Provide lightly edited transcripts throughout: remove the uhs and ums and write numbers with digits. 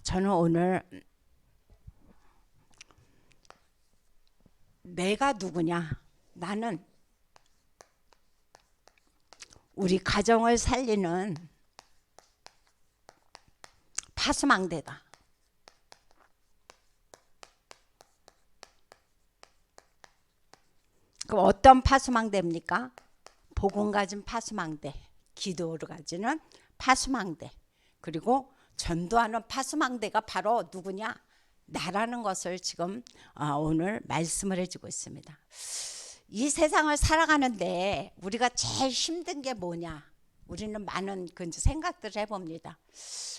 저는 오늘 내가 누구냐? 나는 우리 가정을 살리는 파수망대다. 그럼 어떤 파수망대입니까? 복음 가진 파수망대, 기도로 가지는 파수망대, 그리고 전도하는 파수망대가 바로 누구냐? 나라는 것을 지금 오늘 말씀을 해주고 있습니다. 이 세상을 살아가는데 우리가 제일 힘든 게 뭐냐? 우리는 많은 생각들을 해봅니다.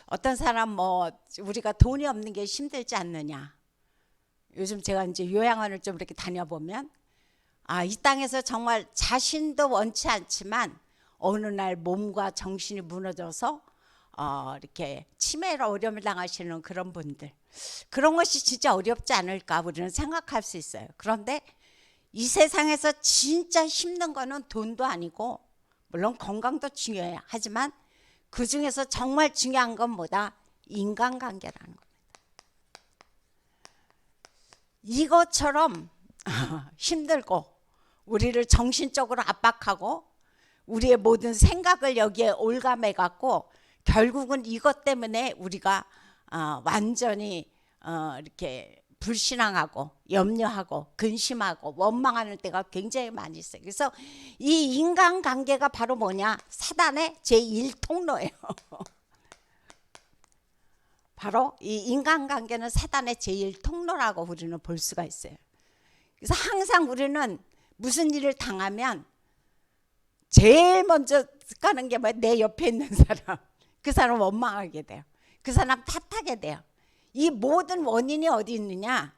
어떤 사람 우리가 돈이 없는 게 힘들지 않느냐? 요즘 제가 이제 요양원을 좀 이렇게 다녀보면 이 땅에서 정말 자신도 원치 않지만 어느 날 몸과 정신이 무너져서 이렇게 치매로 어려움을 당하시는 그런 분들, 그런 것이 진짜 어렵지 않을까 우리는 생각할 수 있어요. 그런데 이 세상에서 진짜 힘든 거는 돈도 아니고, 물론 건강도 중요해요. 하지만 그 중에서 정말 중요한 건 뭐다? 인간관계라는 겁니다. 이것처럼 힘들고 우리를 정신적으로 압박하고 우리의 모든 생각을 여기에 올감해 갖고 결국은 이것 때문에 우리가 완전히 이렇게 불신앙하고 염려하고 근심하고 원망하는 때가 굉장히 많이 있어요. 그래서 이 인간관계가 바로 뭐냐? 사단의 제1통로예요. 바로 이 인간관계는 사단의 제1통로라고 우리는 볼 수가 있어요. 그래서 항상 우리는 무슨 일을 당하면 제일 먼저 가는 게 뭐야? 내 옆에 있는 사람. 그 사람 원망하게 돼요. 그 사람 탓하게 돼요. 이 모든 원인이 어디 있느냐?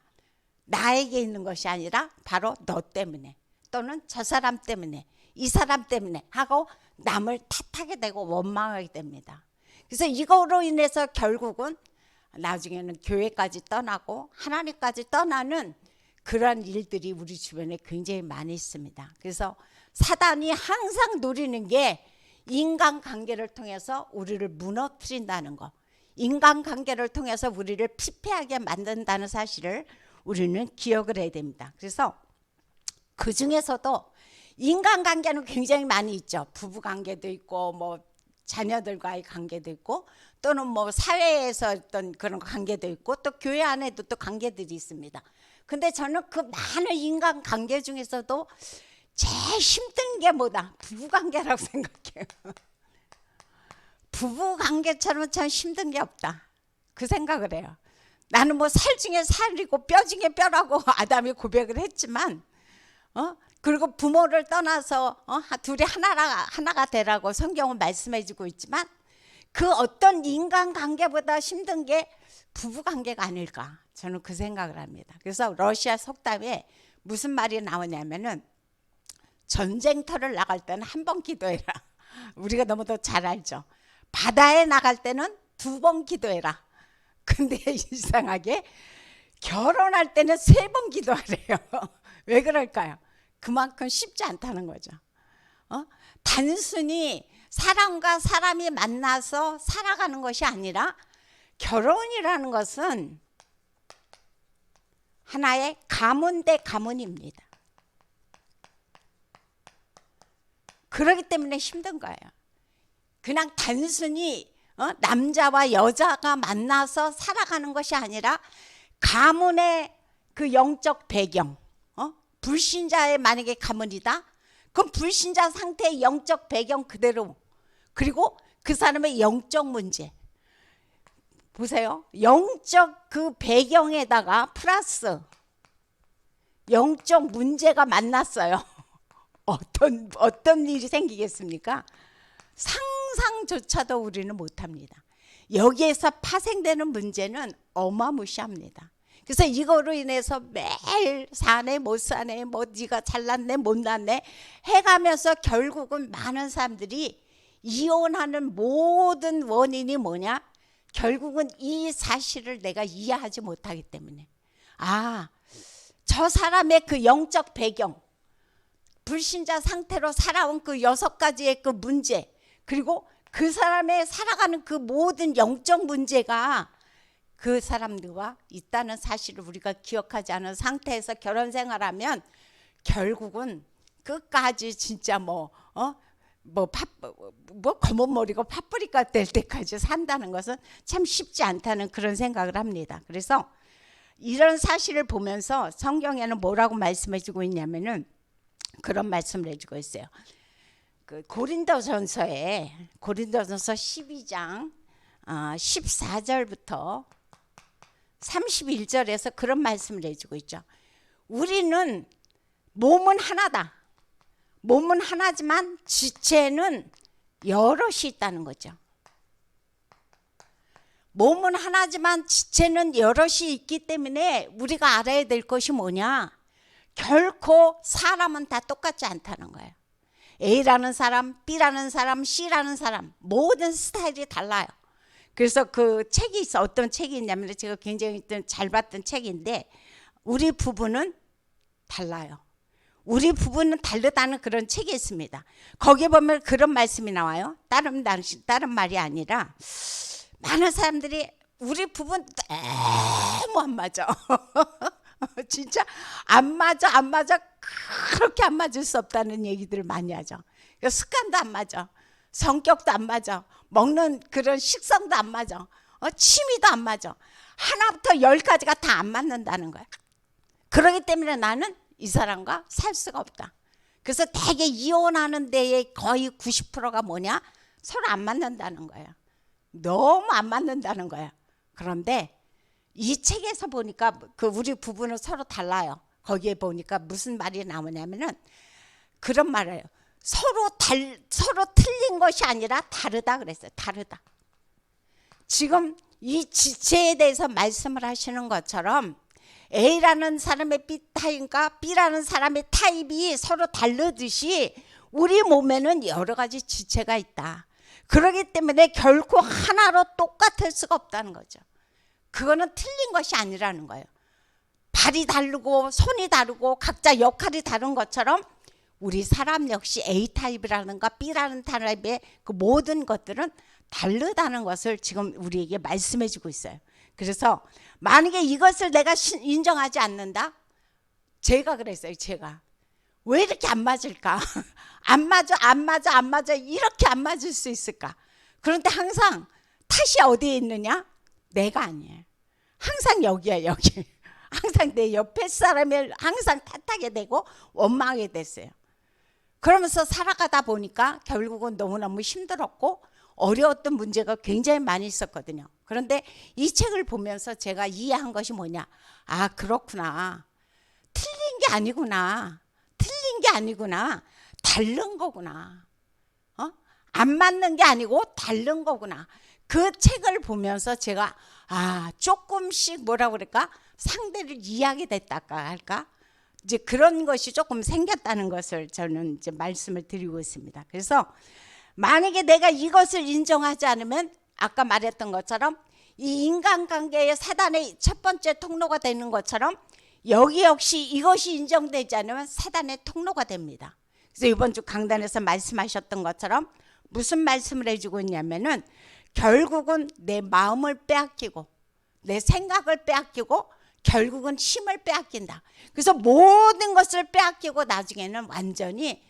나에게 있는 것이 아니라 바로 너 때문에, 또는 저 사람 때문에, 이 사람 때문에 하고 남을 탓하게 되고 원망하게 됩니다. 그래서 이거로 인해서 결국은 나중에는 교회까지 떠나고 하나님까지 떠나는 그러한 일들이 우리 주변에 굉장히 많이 있습니다. 그래서 사단이 항상 노리는 게 인간관계를 통해서 우리를 무너뜨린다는 것, 인간관계를 통해서 우리를 피폐하게 만든다는 사실을 우리는 기억을 해야 됩니다. 그래서 그 중에서도 인간관계는 굉장히 많이 있죠. 부부관계도 있고 자녀들과의 관계도 있고, 또는 사회에서 어떤 그런 관계도 있고, 또 교회 안에도 또 관계들이 있습니다. 근데 저는 그 많은 인간관계 중에서도 제일 힘든 게 뭐다? 부부관계라고 생각해요. 부부관계처럼 참 힘든 게 없다, 그 생각을 해요. 나는 살 중에 살이고 뼈 중에 뼈라고 아담이 고백을 했지만 그리고 부모를 떠나서 둘이 하나가 되라고 성경은 말씀해주고 있지만, 그 어떤 인간관계보다 힘든 게 부부관계가 아닐까, 저는 그 생각을 합니다. 그래서 러시아 속담에 무슨 말이 나오냐면은 전쟁터를 나갈 때는 한 번 기도해라. 우리가 너무도 잘 알죠. 바다에 나갈 때는 2번 기도해라. 근데 이상하게 결혼할 때는 3번 기도하래요. 왜 그럴까요? 그만큼 쉽지 않다는 거죠. 단순히 사람과 사람이 만나서 살아가는 것이 아니라 결혼이라는 것은 하나의 가문 대 가문입니다. 그렇기 때문에 힘든 거예요. 그냥 단순히 남자와 여자가 만나서 살아가는 것이 아니라 가문의 그 영적 배경, 불신자의 만약에 가문이다, 그럼 불신자 상태의 영적 배경 그대로, 그리고 그 사람의 영적 문제 보세요. 영적 그 배경에다가 플러스 영적 문제가 만났어요. 어떤 일이 생기겠습니까? 상상조차도 우리는 못합니다. 여기에서 파생되는 문제는 어마무시합니다. 그래서 이거로 인해서 매일 사네 못 사네, 네가 잘났네 못났네 해가면서 결국은 많은 사람들이 이혼하는 모든 원인이 뭐냐? 결국은 이 사실을 내가 이해하지 못하기 때문에, 저 사람의 그 영적 배경, 불신자 상태로 살아온 그 6가지의 그 문제, 그리고 그 사람의 살아가는 그 모든 영적 문제가 그 사람들과 있다는 사실을 우리가 기억하지 않은 상태에서 결혼 생활하면 결국은 끝까지 진짜 검은 머리가 파뿌리가 될 때까지 산다는 것은 참 쉽지 않다는 그런 생각을 합니다. 그래서 이런 사실을 보면서 성경에는 뭐라고 말씀해주고 있냐면은 그런 말씀을 해주고 있어요. 그 고린도전서 12장 14절부터 31절에서 그런 말씀을 해주고 있죠. 우리는 몸은 하나다. 몸은 하나지만 지체는 여럿이 있다는 거죠. 몸은 하나지만 지체는 여럿이 있기 때문에 우리가 알아야 될 것이 뭐냐? 결코 사람은 다 똑같지 않다는 거예요. A라는 사람, B라는 사람, C라는 사람 모든 스타일이 달라요. 그래서 그 책이 있어. 어떤 책이 있냐면 제가 굉장히 잘 봤던 책인데 우리 부부는 달라요. 우리 부부는 다르다는 그런 책이 있습니다. 거기에 보면 그런 말씀이 나와요. 다른 말이 아니라 많은 사람들이 우리 부부는 너무 안 맞아. 진짜 안 맞아. 그렇게 안 맞을 수 없다는 얘기들을 많이 하죠. 습관도 안 맞아. 성격도 안 맞아. 먹는 그런 식성도 안 맞아. 취미도 안 맞아. 하나부터 10까지가 다 안 맞는다는 거야. 그렇기 때문에 나는 이 사람과 살 수가 없다. 그래서 대개 이혼하는 데에 거의 90%가 뭐냐? 서로 안 맞는다는 거야. 너무 안 맞는다는 거야. 그런데 이 책에서 보니까 그 우리 부부는 서로 달라요. 거기에 보니까 무슨 말이 나오냐면은 그런 말이에요. 서로 틀린 것이 아니라 다르다 그랬어요. 다르다. 지금 이 지체에 대해서 말씀을 하시는 것처럼 A라는 사람의 B 타입과 B라는 사람의 타입이 서로 다르듯이 우리 몸에는 여러 가지 지체가 있다. 그렇기 때문에 결코 하나로 똑같을 수가 없다는 거죠. 그거는 틀린 것이 아니라는 거예요. 발이 다르고 손이 다르고 각자 역할이 다른 것처럼 우리 사람 역시 A타입이라든가 B라는 타입의 그 모든 것들은 다르다는 것을 지금 우리에게 말씀해 주고 있어요. 그래서 만약에 이것을 내가 인정하지 않는다? 제가 그랬어요. 제가. 왜 이렇게 안 맞을까? 안 맞아 이렇게 안 맞을 수 있을까? 그런데 항상 탓이 어디에 있느냐? 내가 아니에요. 항상 여기야 여기. 항상 내 옆에 사람을 항상 탓하게 되고 원망하게 됐어요. 그러면서 살아가다 보니까 결국은 너무너무 힘들었고 어려웠던 문제가 굉장히 많이 있었거든요. 그런데 이 책을 보면서 제가 이해한 것이 뭐냐? 아, 그렇구나. 틀린 게 아니구나. 다른 거구나. 안 맞는 게 아니고 다른 거구나. 그 책을 보면서 제가 조금씩 뭐라 그럴까? 상대를 이해하게 됐다까 할까? 이제 그런 것이 조금 생겼다는 것을 저는 이제 말씀을 드리고 있습니다. 그래서 만약에 내가 이것을 인정하지 않으면 아까 말했던 것처럼 이 인간관계의 사단의 첫 번째 통로가 되는 것처럼 여기 역시 이것이 인정되지 않으면 사단의 통로가 됩니다. 그래서 이번 주 강단에서 말씀하셨던 것처럼 무슨 말씀을 해주고 있냐면은 결국은 내 마음을 빼앗기고 내 생각을 빼앗기고 결국은 힘을 빼앗긴다. 그래서 모든 것을 빼앗기고 나중에는 완전히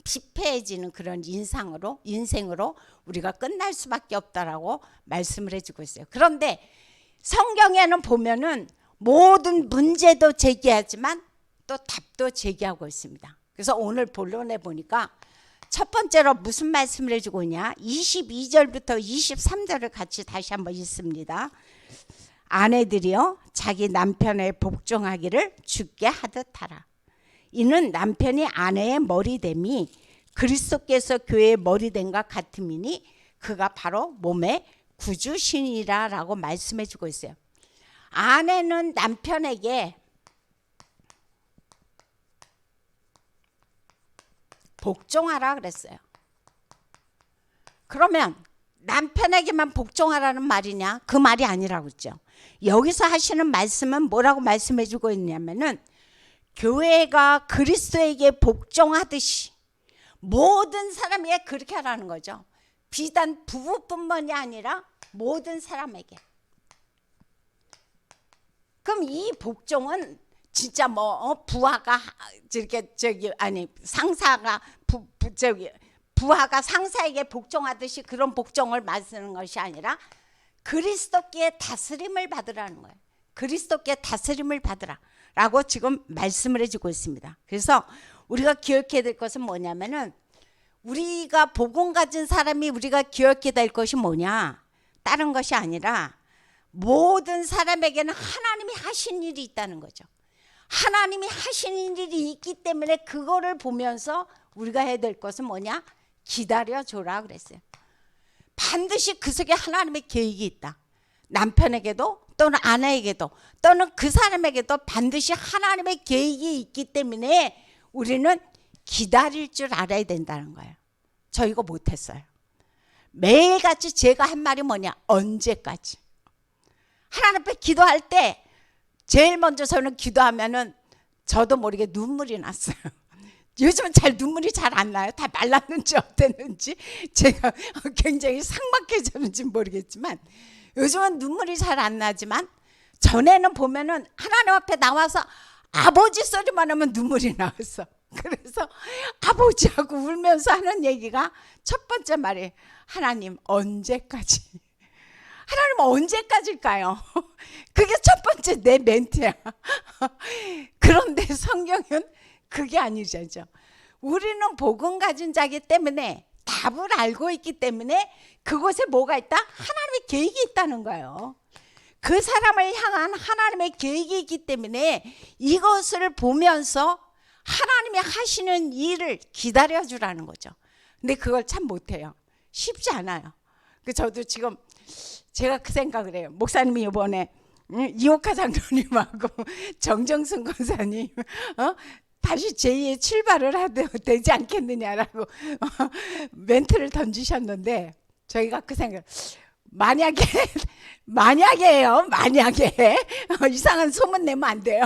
피폐해지는 그런 인생으로 우리가 끝날 수밖에 없다라고 말씀을 해주고 있어요. 그런데 성경에는 보면은 모든 문제도 제기하지만 또 답도 제기하고 있습니다. 그래서 오늘 본론에 보니까 첫 번째로 무슨 말씀을 해주고 있냐? 22절부터 23절을 같이 다시 한번 읽습니다. 아내들이여 자기 남편의 복종하기를 주께 하듯 하라. 이는 남편이 아내의 머리됨이 그리스도께서 교회의 머리됨과 같음이니 그가 바로 몸의 구주시니라 라고 말씀해 주고 있어요. 아내는 남편에게 복종하라 그랬어요. 그러면 남편에게만 복종하라는 말이냐? 그 말이 아니라고 했죠. 여기서 하시는 말씀은 뭐라고 말씀해 주고 있냐면은 교회가 그리스도에게 복종하듯이 모든 사람에게 그렇게 하라는 거죠. 비단 부부뿐만이 아니라 모든 사람에게. 그럼 이 복종은 진짜 뭐 부하가 이렇게 상사가 부하가 상사에게 복종하듯이 그런 복종을 말하는 것이 아니라 그리스도께 다스림을 받으라는 거예요. 그리스도께 다스림을 받으라라고 지금 말씀을 해주고 있습니다. 그래서 우리가 기억해야 될 것은 뭐냐면은 우리가 복음 가진 사람이 우리가 기억해야 될 것이 뭐냐? 다른 것이 아니라 모든 사람에게는 하나님이 하신 일이 있다는 거죠. 하나님이 하신 일이 있기 때문에 그거를 보면서 우리가 해야 될 것은 뭐냐? 기다려줘라 그랬어요. 반드시 그 속에 하나님의 계획이 있다. 남편에게도 또는 아내에게도 또는 그 사람에게도 반드시 하나님의 계획이 있기 때문에 우리는 기다릴 줄 알아야 된다는 거예요. 저 이거 못했어요. 매일같이 제가 한 말이 뭐냐? 언제까지? 하나님 앞에 기도할 때 제일 먼저 저는 기도하면은 저도 모르게 눈물이 났어요. 요즘은 눈물이 잘 안 나요. 다 말랐는지 어땠는지 제가 굉장히 삭막해졌는지 모르겠지만 요즘은 눈물이 잘 안 나지만 전에는 보면은 하나님 앞에 나와서 아버지 소리만 하면 눈물이 나왔어. 그래서 아버지하고 울면서 하는 얘기가 첫 번째 말이 하나님 언제까지? 하나님 언제까지일까요? 그게 첫 번째 내 멘트야. 그런데 성경은 그게 아니죠. 우리는 복음 가진 자이기 때문에 답을 알고 있기 때문에 그곳에 뭐가 있다? 하나님의 계획이 있다는 거예요. 그 사람을 향한 하나님의 계획이 있기 때문에 이것을 보면서 하나님이 하시는 일을 기다려주라는 거죠. 근데 그걸 참 못해요. 쉽지 않아요. 저도 지금 제가 그 생각을 해요. 목사님이 이번에 이옥하 장로님하고 정정순 권사님 다시 제2의 출발을 하도 되지 않겠느냐라고 멘트를 던지셨는데 저희가 그 생각 만약에요. 만약에 이상한 소문 내면 안 돼요.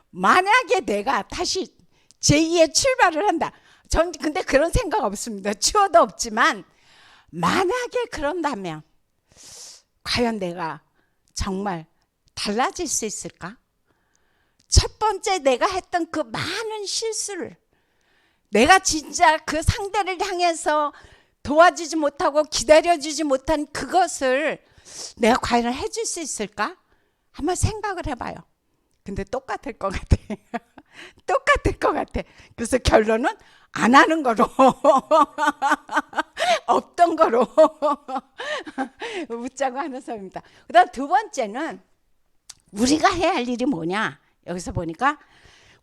만약에 내가 다시 제2의 출발을 한다. 전 근데 그런 생각 없습니다. 추워도 없지만 만약에 그런다면 과연 내가 정말 달라질 수 있을까? 첫 번째 내가 했던 그 많은 실수를 내가 진짜 그 상대를 향해서 도와주지 못하고 기다려주지 못한 그것을 내가 과연 해줄 수 있을까? 한번 생각을 해봐요. 근데 똑같을 것 같아. 똑같을 것 같아. 그래서 결론은 안 하는 거로 없던 거로 웃자고 하는 섬입니다. 그다음 두 번째는 우리가 해야 할 일이 뭐냐? 여기서 보니까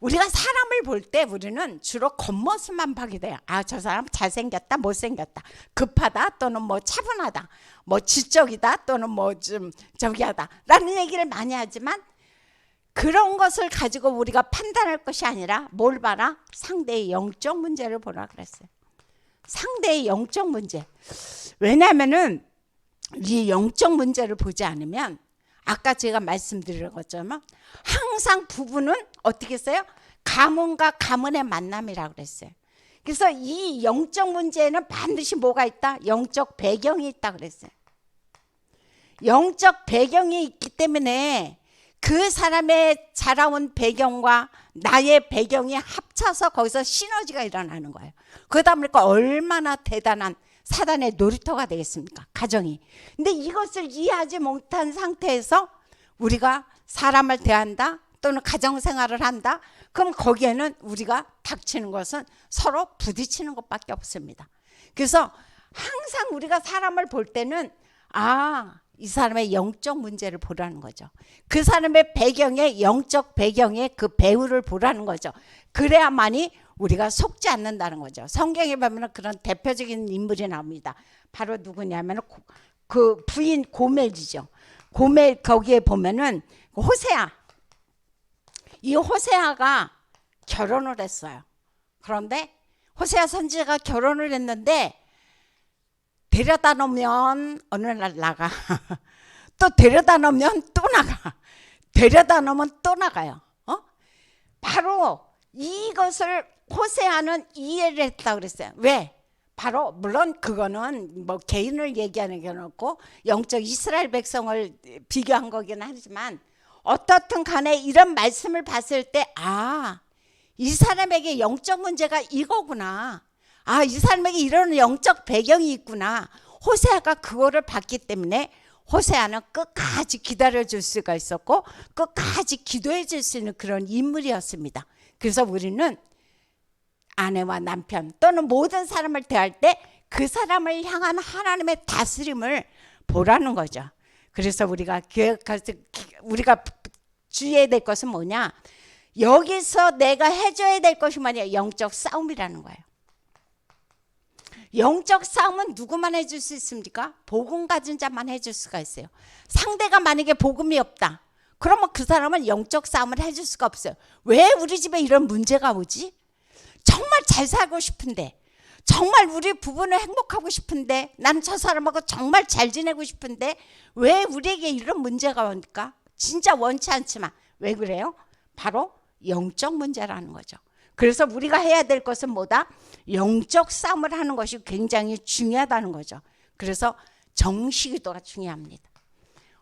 우리가 사람을 볼 때 우리는 주로 겉모습만 보게 돼요. 아, 저 사람 잘생겼다, 못생겼다, 급하다 또는 뭐 차분하다, 뭐 지적이다 또는 뭐 좀 저기하다 라는 얘기를 많이 하지만 그런 것을 가지고 우리가 판단할 것이 아니라 뭘 봐라? 상대의 영적 문제를 보라 그랬어요. 상대의 영적 문제. 왜냐하면은 이 영적 문제를 보지 않으면 아까 제가 말씀드린 것처럼 항상 부부는 어떻게 했어요? 가문과 가문의 만남이라고 그랬어요. 그래서 이 영적 문제에는 반드시 뭐가 있다? 영적 배경이 있다 그랬어요. 영적 배경이 있기 때문에 그 사람의 자라온 배경과 나의 배경이 합쳐서 거기서 시너지가 일어나는 거예요. 그러다 보니까 얼마나 대단한 사단의 놀이터가 되겠습니까? 가정이. 근데 이것을 이해하지 못한 상태에서 우리가 사람을 대한다 또는 가정생활을 한다. 그럼 거기에는 우리가 닥치는 것은 서로 부딪히는 것밖에 없습니다. 그래서 항상 우리가 사람을 볼 때는 이 사람의 영적 문제를 보라는 거죠. 그 사람의 배경에 영적 배경에 그 배후를 보라는 거죠. 그래야만이 우리가 속지 않는다는 거죠. 성경에 보면 그런 대표적인 인물이 나옵니다. 바로 누구냐면 그 부인 고멜이죠. 고멜 거기에 보면은 호세아. 이 호세아가 결혼을 했어요. 그런데 호세아 선지자가 결혼을 했는데 데려다 놓으면 어느 날 나가. 또 데려다 놓으면 또 나가. 데려다 놓으면 또 나가요. 바로 이것을 호세아는 이해를 했다고 그랬어요. 왜? 바로 물론 그거는 뭐 개인을 얘기하는 게 없고 영적 이스라엘 백성을 비교한 거긴 하지만 어떻든 간에 이런 말씀을 봤을 때 이 사람에게 영적 문제가 이거구나. 이 사람에게 이런 영적 배경이 있구나. 호세아가 그거를 봤기 때문에 호세아는 끝까지 기다려줄 수가 있었고 끝까지 기도해 줄 수 있는 그런 인물이었습니다. 그래서 우리는 아내와 남편 또는 모든 사람을 대할 때 그 사람을 향한 하나님의 다스림을 보라는 거죠. 그래서 우리가 주의해야 될 것은 뭐냐? 여기서 내가 해줘야 될 것이 뭐냐? 영적 싸움이라는 거예요. 영적 싸움은 누구만 해줄 수 있습니까? 복음 가진 자만 해줄 수가 있어요. 상대가 만약에 복음이 없다, 그러면 그 사람은 영적 싸움을 해줄 수가 없어요. 왜 우리 집에 이런 문제가 오지? 정말 잘 살고 싶은데, 정말 우리 부부는 행복하고 싶은데, 난 저 사람하고 정말 잘 지내고 싶은데 왜 우리에게 이런 문제가 옵니까? 진짜 원치 않지만 왜 그래요? 바로 영적 문제라는 거죠. 그래서 우리가 해야 될 것은 뭐다? 영적 싸움을 하는 것이 굉장히 중요하다는 거죠. 그래서 정시기도가 중요합니다.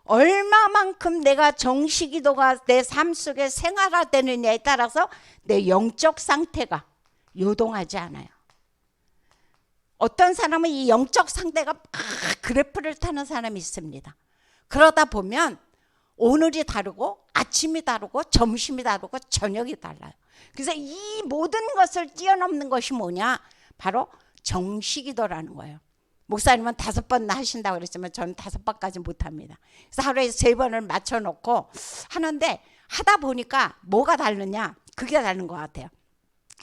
얼마만큼 내가 정시기도가 내 삶 속에 생활화되느냐에 따라서 내 영적 상태가 요동하지 않아요. 어떤 사람은 이 영적 상태가 막 그래프를 타는 사람이 있습니다. 그러다 보면 오늘이 다르고 아침이 다르고 점심이 다르고 저녁이 달라요. 그래서 이 모든 것을 뛰어넘는 것이 뭐냐? 바로 정시기도라는 거예요. 목사님은 5번 하신다고 그랬지만 저는 5번까지 못합니다. 그래서 하루에 3번을 맞춰놓고 하는데 하다 보니까 뭐가 다르냐? 그게 다른 것 같아요.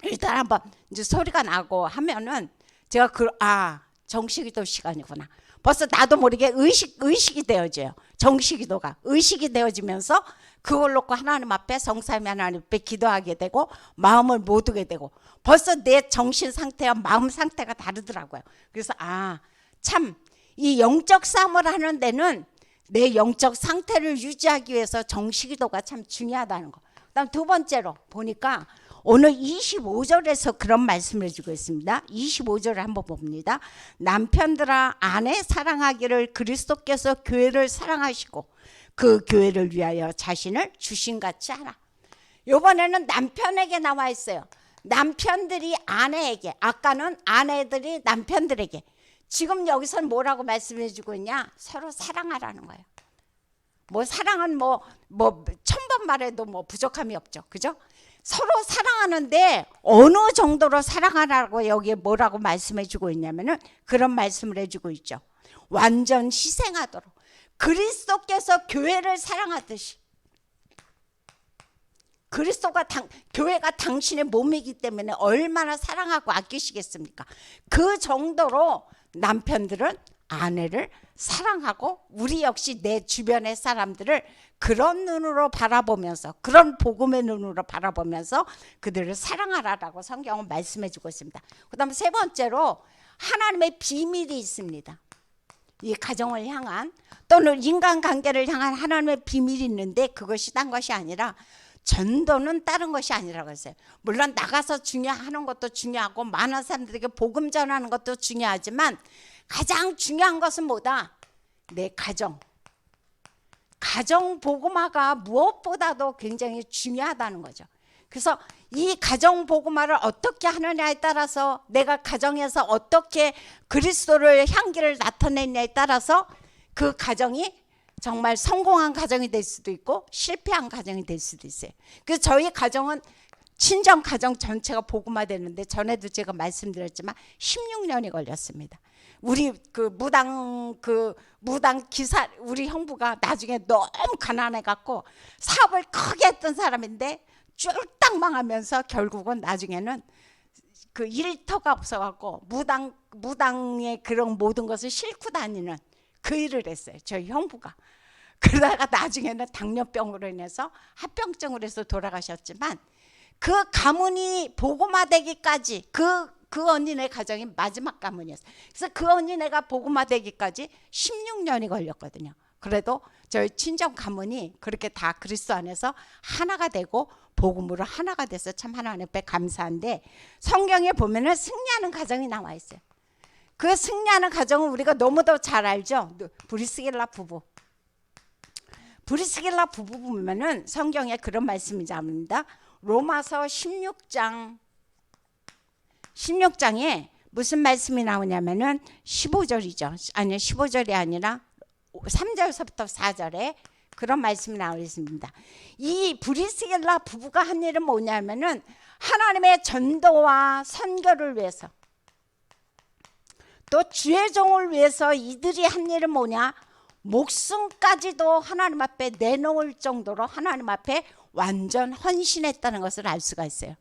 일단 한번 이제 소리가 나고 하면은 제가 정시기도 시간이구나. 벌써 나도 모르게 의식이 되어져요. 정시기도가 의식이 되어지면서 그걸 놓고 하나님 앞에 성삼위 하나님 앞에 기도하게 되고 마음을 모두게 되고 벌써 내 정신 상태와 마음 상태가 다르더라고요. 그래서 참 이 영적 싸움을 하는 데는 내 영적 상태를 유지하기 위해서 정시기도가 참 중요하다는 거. 그다음 두 번째로 보니까 오늘 25절에서 그런 말씀을 해주고 있습니다. 25절을 한번 봅니다. 남편들아 아내 사랑하기를 그리스도께서 교회를 사랑하시고 그 교회를 위하여 자신을 주신같이 하라. 이번에는 남편에게 나와 있어요. 남편들이 아내에게, 아까는 아내들이 남편들에게, 지금 여기서는 뭐라고 말씀해 주고 있냐? 서로 사랑하라는 거예요. 사랑은 1000번 말해도 부족함이 없죠. 그죠? 서로 사랑하는데 어느 정도로 사랑하라고 여기에 뭐라고 말씀해 주고 있냐면은 그런 말씀을 해주고 있죠. 완전 희생하도록 그리스도께서 교회를 사랑하듯이, 교회가 당신의 몸이기 때문에 얼마나 사랑하고 아끼시겠습니까? 그 정도로 남편들은 아내를 사랑하고 우리 역시 내 주변의 사람들을 그런 눈으로 바라보면서, 그런 복음의 눈으로 바라보면서 그들을 사랑하라라고 성경은 말씀해 주고 있습니다. 그 다음에 세 번째로 하나님의 비밀이 있습니다. 이 가정을 향한 또는 인간관계를 향한 하나님의 비밀이 있는데 그것이 딴 것이 아니라 전도는 다른 것이 아니라고 했어요. 물론 나가서 하는 것도 중요하고 많은 사람들에게 복음 전하는 것도 중요하지만 가장 중요한 것은 뭐다? 내 가정 복음화가 무엇보다도 굉장히 중요하다는 거죠. 그래서 이 가정 복음화를 어떻게 하느냐에 따라서, 내가 가정에서 어떻게 그리스도를 향기를 나타내느냐에 따라서 그 가정이 정말 성공한 가정이 될 수도 있고 실패한 가정이 될 수도 있어요. 그래서 저희 가정은 친정 가정 전체가 복음화되는데 전에도 제가 말씀드렸지만 16년이 걸렸습니다. 우리 무당 기사, 우리 형부가 나중에 너무 가난해 갖고 사업을 크게 했던 사람인데 쫄딱 망하면서 결국은 나중에는 그 일터가 없어 갖고 무당의 그런 모든 것을 싣고 다니는 그 일을 했어요. 저희 형부가. 그러다가 나중에는 당뇨병으로 인해서 합병증으로 해서 돌아가셨지만 그 가문이 복음화되기까지 그 언니네 가정이 마지막 가문이었어요. 그래서 그 언니네가 복음화되기까지 16년이 걸렸거든요. 그래도 저희 친정 가문이 그렇게 다 그리스도 안에서 하나가 되고 복음으로 하나가 돼서 참 하나님 앞에 감사한데, 성경에 보면은 승리하는 가정이 나와 있어요. 그 승리하는 가정은 우리가 너무도 잘 알죠. 브리스길라 브리스길라 부부 보면은 성경에 그런 말씀이 나옵니다. 로마서 16장에 무슨 말씀이 나오냐면은 15절이죠. 아니요, 15절이 아니라 3절서부터 4절에 그런 말씀이 나와 있습니다. 이 브리스길라 부부가 한 일은 뭐냐면은 하나님의 전도와 선교를 위해서, 또 주의 종을 위해서 이들이 한 일은 뭐냐? 목숨까지도 하나님 앞에 내놓을 정도로 하나님 앞에 완전 헌신했다는 것을 알 수가 있어요.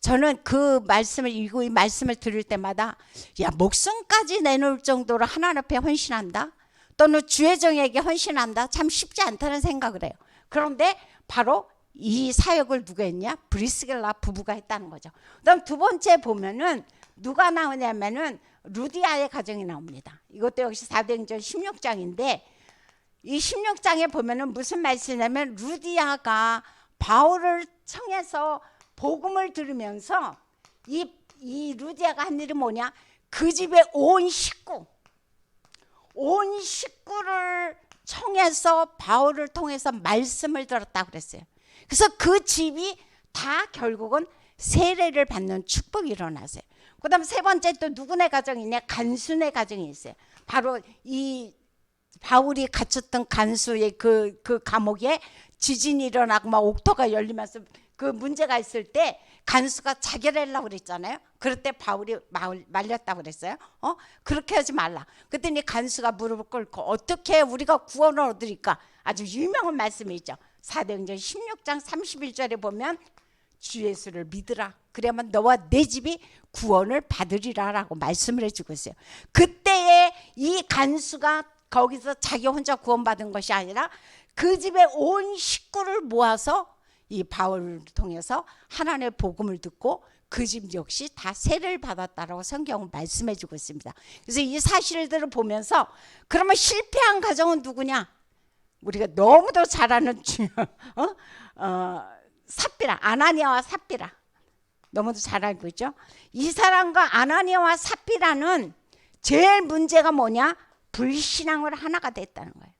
저는 그 말씀을 읽고 이 말씀을 들을 때마다, 야, 목숨까지 내놓을 정도로 하나님 앞에 헌신한다? 또는 주의 종에게 헌신한다? 참 쉽지 않다는 생각을 해요. 그런데 바로 이 사역을 누가 했냐? 브리스길라 부부가 했다는 거죠. 그다음 두 번째 보면은 누가 나오냐면은 루디아의 가정이 나옵니다. 이것도 역시 사도행전 16장인데, 이 16장에 보면은 무슨 말씀이냐면, 루디아가 바울을 청해서 복음을 들으면서 이 루디아가 한 일이 뭐냐? 그 집에 온 식구를 청해서 바울을 통해서 말씀을 들었다고 그랬어요. 그래서 그 집이 다 결국은 세례를 받는 축복이 일어났어요. 그 다음 세 번째 또 누구네 가정이 있냐? 간수네 가정이 있어요. 바로 이 바울이 갇혔던 간수의 그 감옥에 지진이 일어나고 막 옥토가 열리면서 그 문제가 있을 때 간수가 자결하려고 그랬잖아요. 그럴 때 바울이 말렸다고 그랬어요. 그렇게 하지 말라. 그랬더니 간수가 무릎을 꿇고, 어떻게 우리가 구원을 얻으리까? 아주 유명한 말씀이 있죠. 사도행전 16장 31절에 보면 주 예수를 믿으라. 그러면 너와 내 집이 구원을 받으리라 라고 말씀을 해주고 있어요. 그때에 이 간수가 거기서 자기 혼자 구원받은 것이 아니라 그 집에 온 식구를 모아서 이 바울을 통해서 하나님의 복음을 듣고 그 집 역시 다 세례를 받았다라고 성경은 말씀해 주고 있습니다. 그래서 이 사실들을 보면서, 그러면 실패한 가정은 누구냐? 우리가 너무도 잘 아는 삽비라, 아나니아와 삽비라, 너무도 잘 알고 있죠. 이 사람과 아나니아와 삽비라는 제일 문제가 뭐냐? 불신앙으로 하나가 됐다는 거예요.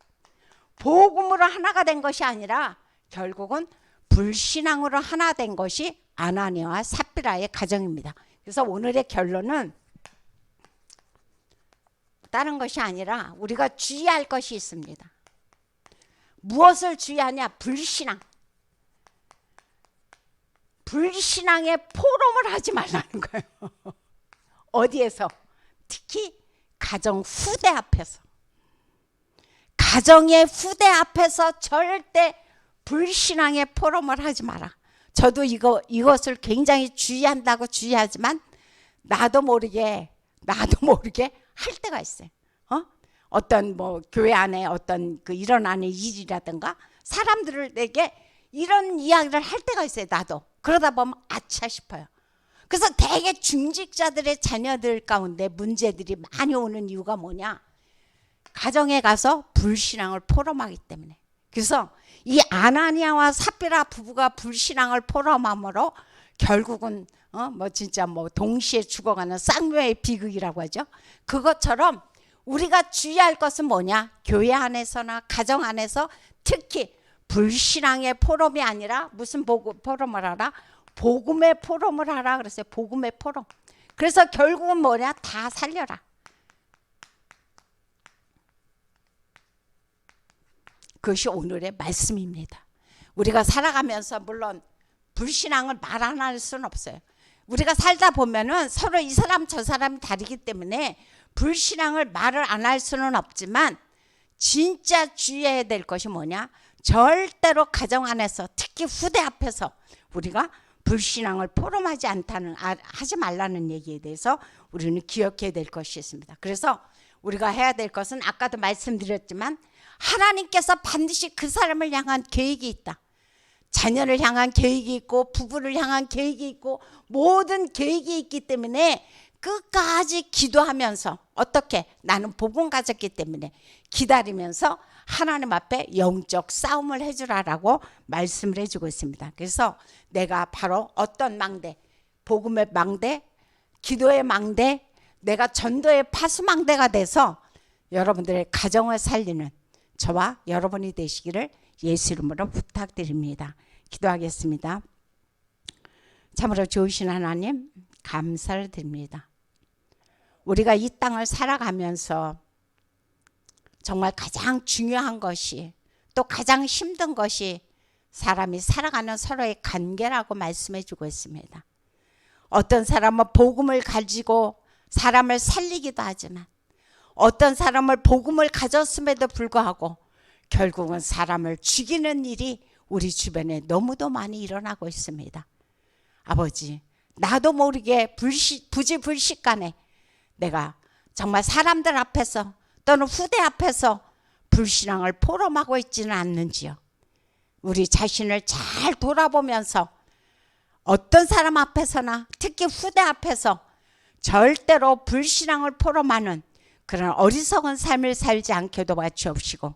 복음으로 하나가 된 것이 아니라 결국은 불신앙으로 하나 된 것이 아나니아와 삽비라의 가정입니다. 그래서 오늘의 결론은 다른 것이 아니라 우리가 주의할 것이 있습니다. 무엇을 주의하냐? 불신앙. 불신앙에 포럼을 하지 말라는 거예요. 어디에서? 특히 가정 후대 앞에서. 가정의 후대 앞에서 절대 불신앙의 포럼을 하지 마라. 저도 이것을 굉장히 주의하지만 나도 모르게 할 때가 있어요. 어떤 뭐 교회 안에 어떤 그 일어나는 일이라든가 사람들에게 이런 이야기를 할 때가 있어요. 나도. 그러다 보면 아차 싶어요. 그래서 대개 중직자들의 자녀들 가운데 문제들이 많이 오는 이유가 뭐냐? 가정에 가서 불신앙을 포럼하기 때문에. 그래서 이 아나니아와 삽비라 부부가 불신앙을 포럼함으로 결국은 진짜 동시에 죽어가는 쌍묘의 비극이라고 하죠. 그것처럼 우리가 주의할 것은 뭐냐? 교회 안에서나 가정 안에서 특히 불신앙의 포럼이 아니라 무슨 포럼을 하라? 복음의 포럼을 하라 그랬어요. 복음의 포럼. 그래서 결국은 뭐냐? 다 살려라. 그것이 오늘의 말씀입니다. 우리가 살아가면서 물론 불신앙을 말 안 할 수는 없어요. 우리가 살다 보면은 서로 이 사람 저 사람이 다르기 때문에 불신앙을 말을 안 할 수는 없지만, 진짜 주의해야 될 것이 뭐냐? 절대로 가정 안에서 특히 후대 앞에서 우리가 불신앙을 포럼하지 하지 말라는 얘기에 대해서 우리는 기억해야 될 것이 있습니다. 그래서 우리가 해야 될 것은 아까도 말씀드렸지만, 하나님께서 반드시 그 사람을 향한 계획이 있다. 자녀를 향한 계획이 있고 부부를 향한 계획이 있고 모든 계획이 있기 때문에 끝까지 기도하면서, 어떻게? 나는 복음 가졌기 때문에 기다리면서 하나님 앞에 영적 싸움을 해주라라고 말씀을 해주고 있습니다. 그래서 내가 바로 어떤 망대, 복음의 망대, 기도의 망대, 내가 전도의 파수망대가 돼서 여러분들의 가정을 살리는, 저와 여러분이 되시기를 예수 이름으로 부탁드립니다. 기도하겠습니다. 참으로 좋으신 하나님 감사를 드립니다. 우리가 이 땅을 살아가면서 정말 가장 중요한 것이 또 가장 힘든 것이 사람이 살아가는 서로의 관계라고 말씀해 주고 있습니다. 어떤 사람은 복음을 가지고 사람을 살리기도 하지만 어떤 사람은 복음을 가졌음에도 불구하고 결국은 사람을 죽이는 일이 우리 주변에 너무도 많이 일어나고 있습니다. 아버지, 나도 모르게 부지불식간에 내가 정말 사람들 앞에서 또는 후대 앞에서 불신앙을 포럼하고 있지는 않는지요. 우리 자신을 잘 돌아보면서 어떤 사람 앞에서나 특히 후대 앞에서 절대로 불신앙을 포럼하는 그런 어리석은 삶을 살지 않게 도와주옵시고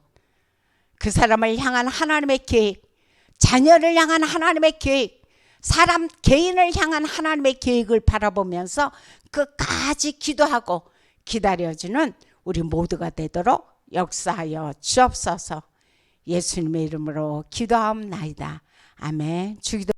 그 사람을 향한 하나님의 계획, 자녀를 향한 하나님의 계획, 사람 개인을 향한 하나님의 계획을 바라보면서 끝까지 기도하고 기다려주는 우리 모두가 되도록 역사하여 주옵소서. 예수님의 이름으로 기도하옵나이다. 아멘. 주기도